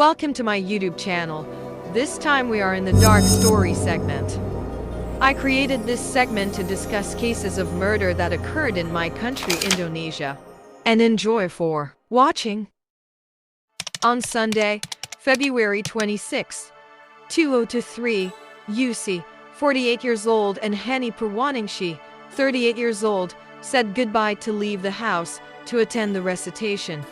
Welcome to my YouTube channel. This time we are in the dark story segment. I created this segment to discuss cases of murder that occurred in my country, Indonesia. And enjoy for watching. On Sunday, February 26, 2023, UC, 48 years old, and Henny Purwaningsi, 38 years old, said goodbye to leave the house to attend the recitation.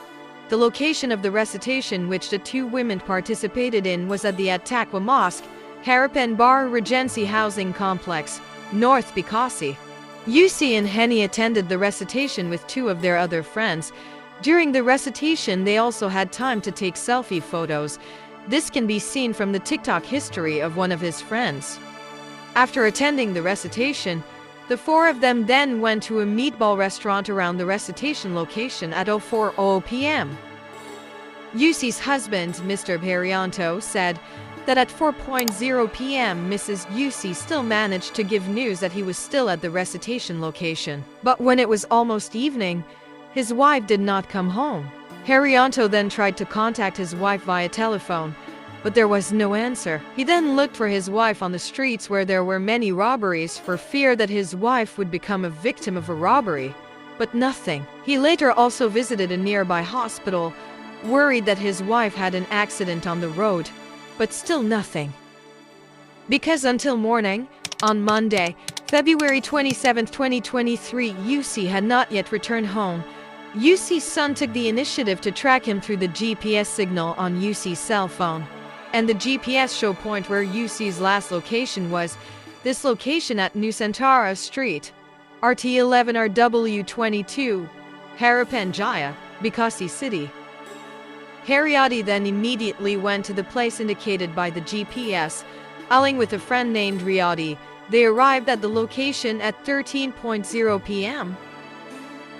The location of the recitation which the two women participated in was at the At-Taqwa Mosque, Harapan Baru Regency Housing Complex, North Bekasi. UC and Henny attended the recitation with two of their other friends. During the recitation, they also had time to take selfie photos. This can be seen from the TikTok history of one of his friends. After attending the recitation, the four of them then went to a meatball restaurant around the recitation location at 04:00 p.m. UC's husband, Mr. Herianto, said that at 4:00 p.m. Mrs. UC still managed to give news that he was still at the recitation location. But when it was almost evening, his wife did not come home. Herianto then tried to contact his wife via telephone, but there was no answer. He then looked for his wife on the streets where there were many robberies for fear that his wife would become a victim of a robbery. But nothing. He later also visited a nearby hospital, worried that his wife had an accident on the road, but still nothing. Because until morning, on Monday, February 27, 2023, UC had not yet returned home. UC's son took the initiative to track him through the GPS signal on UC's cell phone. And the GPS show point where UC's last location was this location at Nusantara Street, RT11 RW22, Harapan Jaya, Bekasi City. Heriadi then immediately went to the place indicated by the GPS. Along with a friend named Riyadi, they arrived at the location at 13:00 p.m.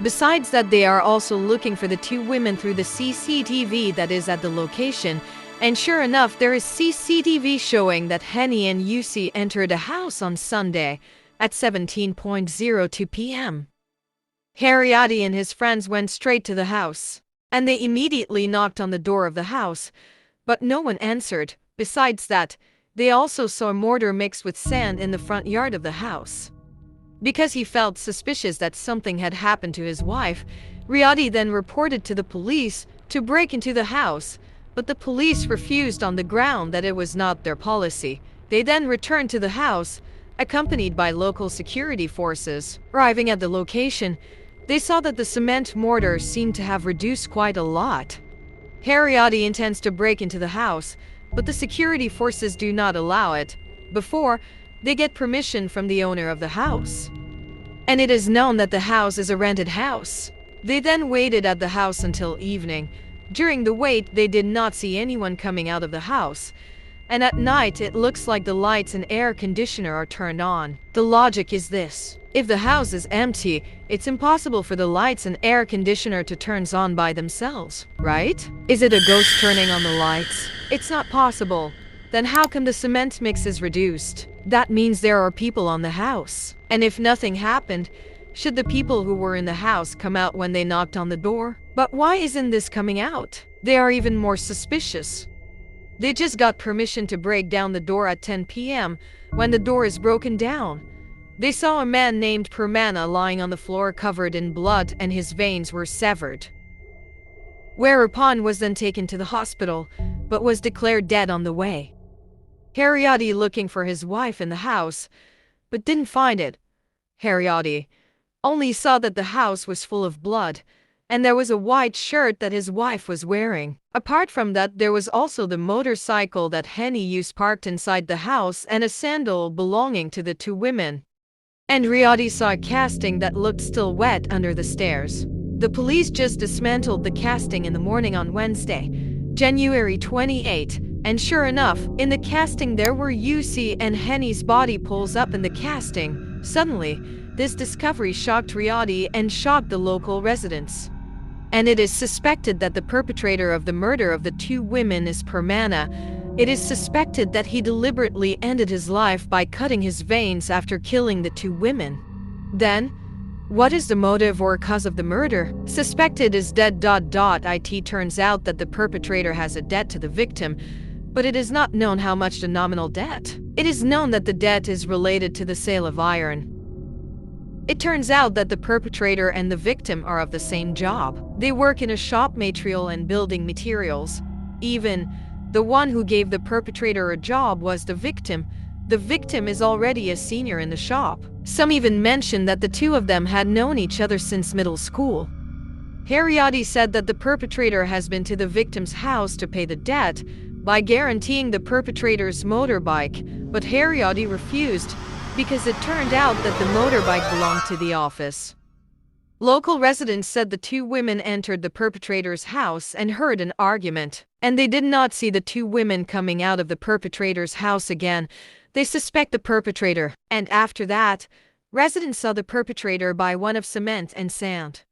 Besides that, they are also looking for the two women through the CCTV that is at the location. And sure enough, there is CCTV showing that Henny and UC entered a house on Sunday at 17:02 p.m. Heriadi and his friends went straight to the house, and they immediately knocked on the door of the house, but no one answered. Besides that, they also saw mortar mixed with sand in the front yard of the house. Because he felt suspicious that something had happened to his wife, Riyadi then reported to the police to break into the house, but the police refused on the ground that it was not their policy. They then returned to the house, accompanied by local security forces. Arriving at the location, they saw that the cement mortar seemed to have reduced quite a lot. Heriadi intends to break into the house, but the security forces do not allow it before they get permission from the owner of the house. And it is known that the house is a rented house. They then waited at the house until evening. During the wait, they did not see anyone coming out of the house. And at night, it looks like the lights and air conditioner are turned on. The logic is this: if the house is empty, it's impossible for the lights and air conditioner to turn on by themselves, right? Is it a ghost turning on the lights? It's not possible. Then how come the cement mix is reduced? That means there are people on the house. And if nothing happened, should the people who were in the house come out when they knocked on the door? But why isn't this coming out? They are even more suspicious. They just got permission to break down the door at 10 p.m. when the door is broken down. They saw a man named Permana lying on the floor covered in blood and his veins were severed. Whereupon was then taken to the hospital, but was declared dead on the way. Heriadi looking for his wife in the house, but didn't find it. Heriadi only saw that the house was full of blood, and there was a white shirt that his wife was wearing. Apart from that, there was also the motorcycle that Henny used parked inside the house and a sandal belonging to the two women. And Riyadi saw a casting that looked still wet under the stairs. The police just dismantled the casting in the morning on Wednesday, January 28, and sure enough, in the casting there were UC and Henny's body pulls up in the casting. Suddenly, this discovery shocked Riyadi and shocked the local residents. And it is suspected that the perpetrator of the murder of the two women is Permana. It is suspected that he deliberately ended his life by cutting his veins after killing the two women. Then, What is the motive or cause of the murder? Suspected is dead. It turns out that the perpetrator has a debt to the victim, but it is not known how much the nominal debt. It is known that the debt is related to the sale of iron. It turns out that the perpetrator and the victim are of the same job. They work in a shop, material and building materials. Even the one who gave the perpetrator a job was the victim. The victim is already a senior in the shop. Some even mention that the two of them had known each other since middle school. Haryadi said that the perpetrator has been to the victim's house to pay the debt by guaranteeing the perpetrator's motorbike, but Haryadi refused because it turned out that the motorbike belonged to the office. Local residents said the two women entered the perpetrator's house and heard an argument, and they did not see the two women coming out of the perpetrator's house again. They suspect the perpetrator, and after that, residents saw the perpetrator buy one of cement and sand.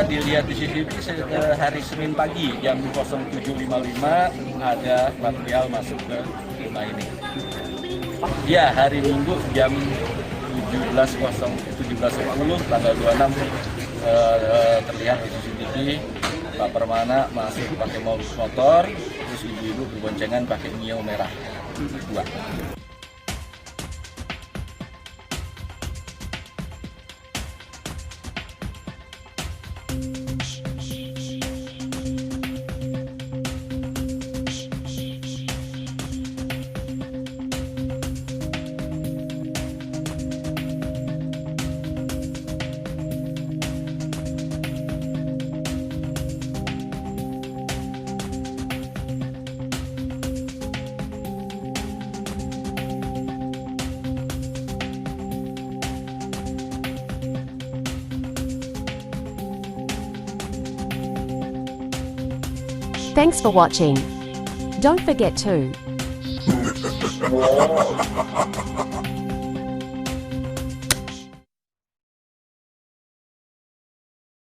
Dilihat di CCTV hari Senin pagi jam 07.55 ada material masuk ke rumah ini. Ya, hari Minggu jam 17.10 tanggal 26 terlihat di CCTV Pak Permana masuk pakai motor, terus ibu-ibu berboncengan pakai Mio merah 2. Thanks for watching. Don't forget to